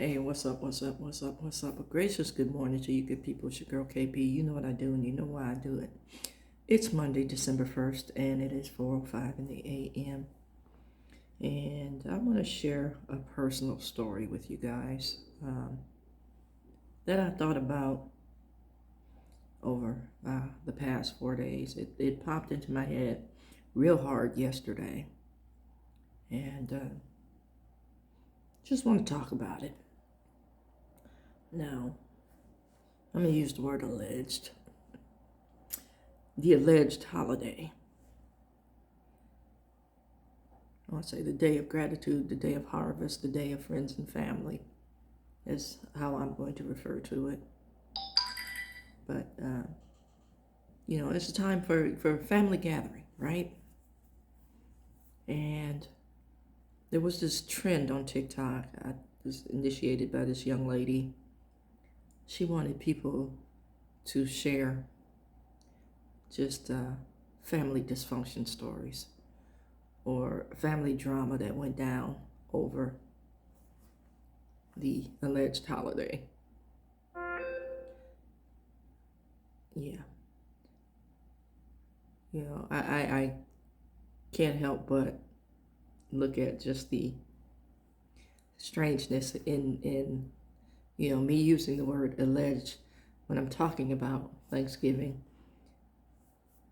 Hey, what's up? What's up? What's up? What's up? A gracious good morning to you, good people. It's your girl KP. You know what I do, and you know why I do it. It's Monday, December 1st, and it is 4:05 in the a.m. And I want to share a personal story with you guys that I thought about over the past 4 days. It popped into my head real hard yesterday, and just want to talk about it. Now, I'm going to use the word alleged. The alleged holiday. I want to say the day of gratitude, the day of harvest, the day of friends and family is how I'm going to refer to it. But, it's a time for family gathering, right? And there was this trend on TikTok. I was initiated by this young lady. She wanted people to share just family dysfunction stories or family drama that went down over the alleged holiday. Yeah. I can't help but look at just the strangeness in me using the word alleged when I'm talking about Thanksgiving,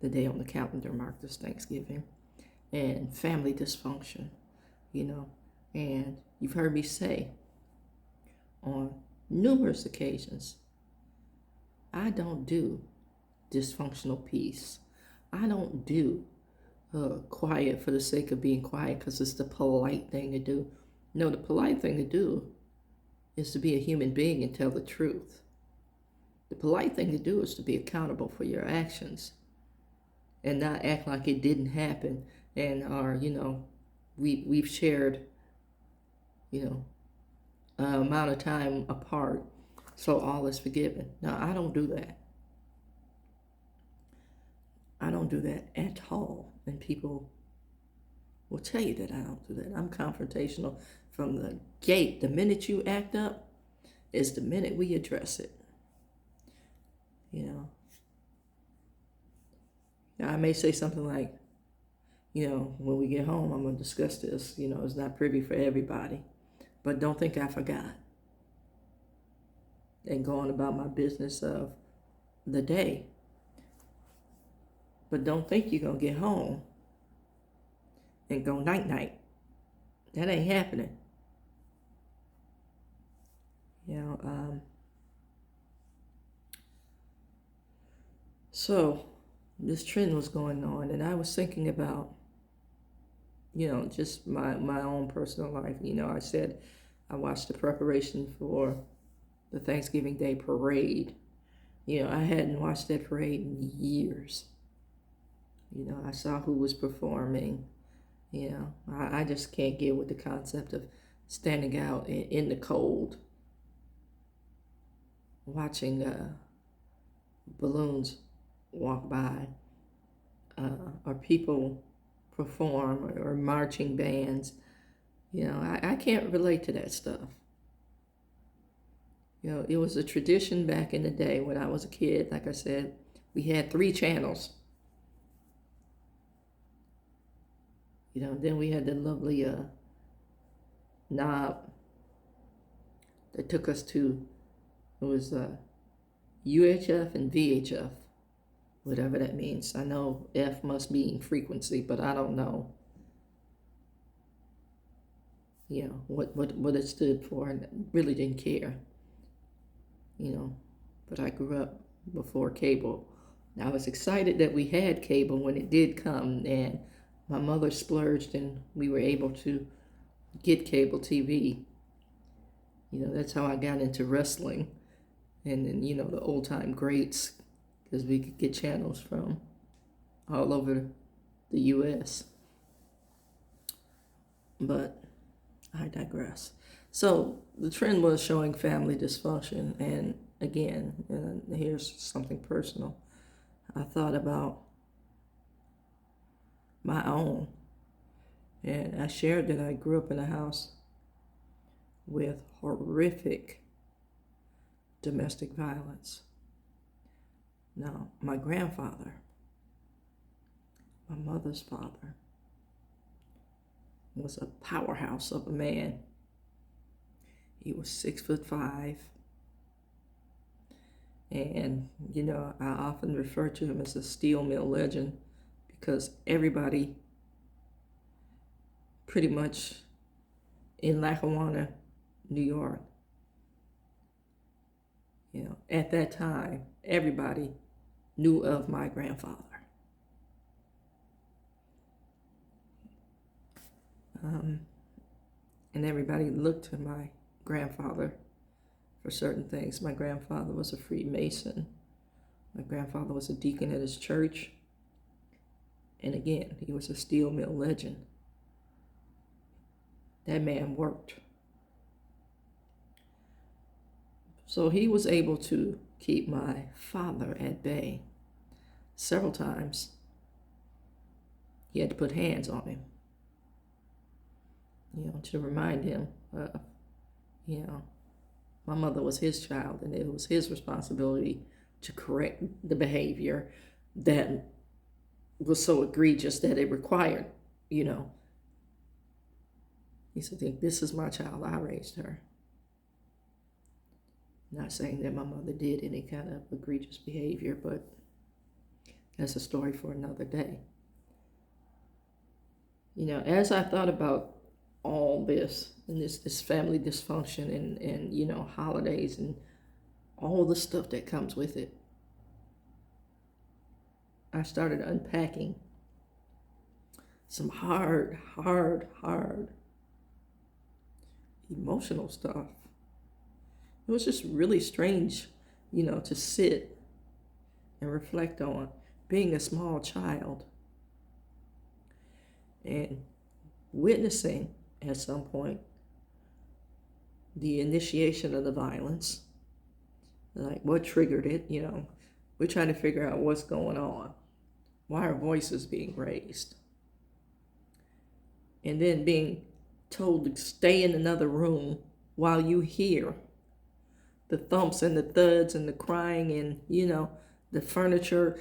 the day on the calendar marked as Thanksgiving, and family dysfunction, and you've heard me say on numerous occasions, I don't do dysfunctional peace. I don't do quiet for the sake of being quiet because it's the polite thing to do. No, the polite thing to do is to be a human being and tell the truth. The polite thing to do is to be accountable for your actions and not act like it didn't happen and we've shared, amount of time apart, so all is forgiven. Now, I don't do that. I don't do that at all. And people will tell you that I don't do that. I'm confrontational from the gate. The minute you act up is the minute we address it. I may say something like, when we get home, I'm going to discuss this. It's not privy for everybody. But don't think I forgot. And go on about my business of the day. But don't think you're going to get home and go night-night. That ain't happening. So this trend was going on, and I was thinking about, just my own personal life. I said I watched the preparation for the Thanksgiving Day parade. I hadn't watched that parade in years. I saw who was performing. I just can't get with the concept of standing out in the cold, watching balloons walk by, or people perform, or marching bands. I can't relate to that stuff. It was a tradition back in the day when I was a kid. Like I said, we had 3 channels. Then we had the lovely knob that took us to, it was UHF and VHF, whatever that means. I know F must mean frequency, but I don't know what it stood for, and really didn't care. But I grew up before cable. I was excited that we had cable when it did come, and my mother splurged and we were able to get cable TV. That's how I got into wrestling, and then, the old time greats, because we could get channels from all over the U.S. But I digress. So the trend was showing family dysfunction, and again, here's something personal. I thought about my own, and I shared that I grew up in a house with horrific domestic violence. Now, my grandfather, my mother's father, was a powerhouse of a man. He was 6'5", and I often refer to him as a steel mill legend because everybody pretty much in Lackawanna, New York, at that time, everybody knew of my grandfather. And everybody looked to my grandfather for certain things. My grandfather was a Freemason. My grandfather was a deacon at his church. And again, he was a steel mill legend. That man worked. So he was able to keep my father at bay several times. He had to put hands on him, to remind him, my mother was his child, and it was his responsibility to correct the behavior that was so egregious that it required, he said, this is my child, I raised her. Not saying that my mother did any kind of egregious behavior, but that's a story for another day. As I thought about all this and this family dysfunction and holidays and all the stuff that comes with it, I started unpacking some hard emotional stuff. It was just really strange, to sit and reflect on being a small child and witnessing at some point the initiation of the violence, like what triggered it. We're trying to figure out what's going on. Why are voices being raised? And then being told to stay in another room while you hear the thumps and the thuds and the crying and, the furniture.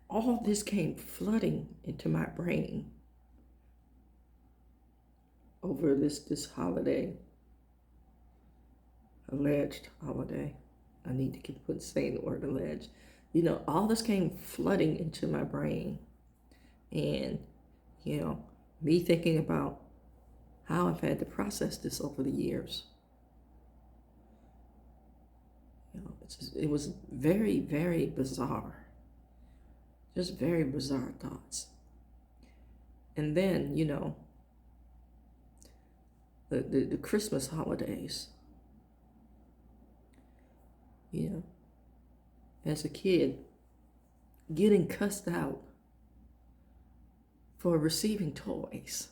All this came flooding into my brain over this holiday, alleged holiday. I need to keep saying the word alleged. All this came flooding into my brain. And, me thinking about how I've had to process this over the years. It was very, very bizarre. Just very bizarre thoughts. And then, the Christmas holidays. As a kid, getting cussed out for receiving toys.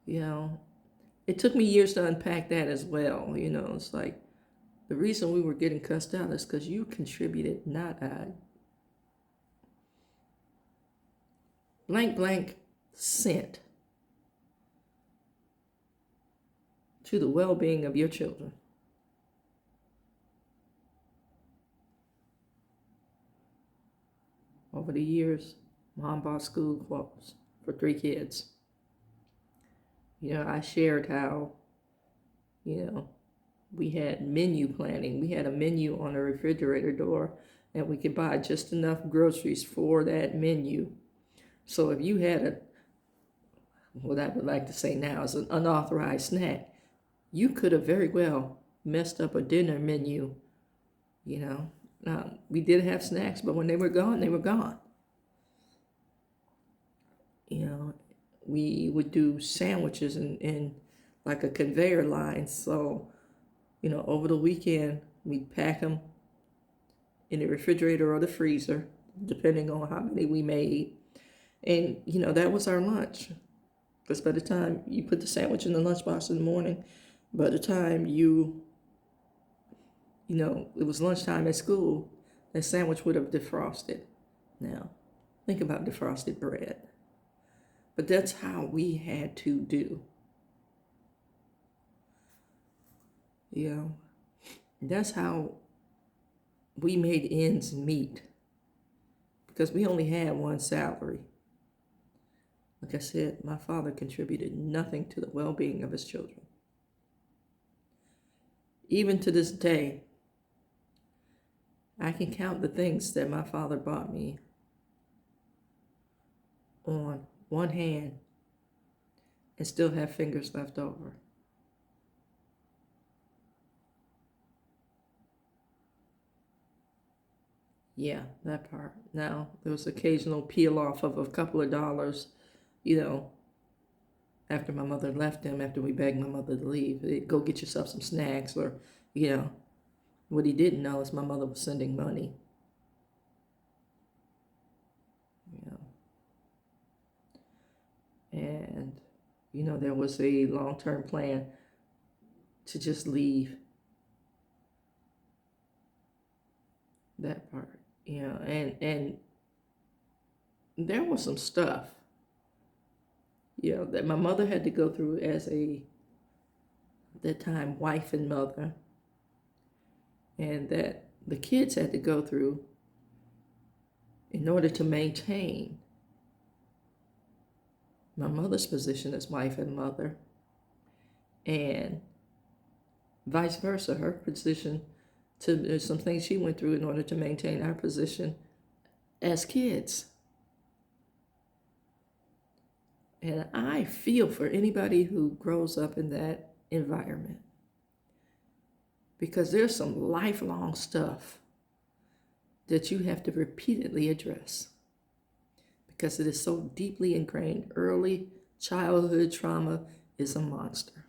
It took me years to unpack that as well. It's like the reason we were getting cussed out is because you contributed not a blank cent to the well-being of your children. Over the years, Mom bought school clothes for 3 kids. I shared how, we had menu planning. We had a menu on a refrigerator door, and we could buy just enough groceries for that menu. So if you had what I would like to say now is an unauthorized snack, you could have very well messed up a dinner menu. We did have snacks, but when they were gone, they were gone. We would do sandwiches in like a conveyor line. So, over the weekend, we'd pack them in the refrigerator or the freezer, depending on how many we made. And, that was our lunch. Because by the time you put the sandwich in the lunchbox in the morning, by the time it was lunchtime at school, that sandwich would have defrosted. Now, think about defrosted bread. But that's how we had to do. You know, that's how we made ends meet, because we only had one salary. Like I said, my father contributed nothing to the well-being of his children. Even to this day, I can count the things that my father bought me on one hand and still have fingers left over. Yeah, that part. Now, there was occasional peel off of a couple of dollars, you know, after my mother left him, after we begged my mother to leave. Go get yourself some snacks, or, you know, what he didn't know is my mother was sending money. You know, and, you know, there was a long-term plan to just leave. That part, you know, and there was some stuff, you know, that my mother had to go through as a, at that time, wife and mother, and that the kids had to go through in order to maintain my mother's position as wife and mother, and vice versa, her position, to, there's some things she went through in order to maintain our position as kids. And I feel for anybody who grows up in that environment, because there's some lifelong stuff that you have to repeatedly address, because it is so deeply ingrained. Early childhood trauma is a monster.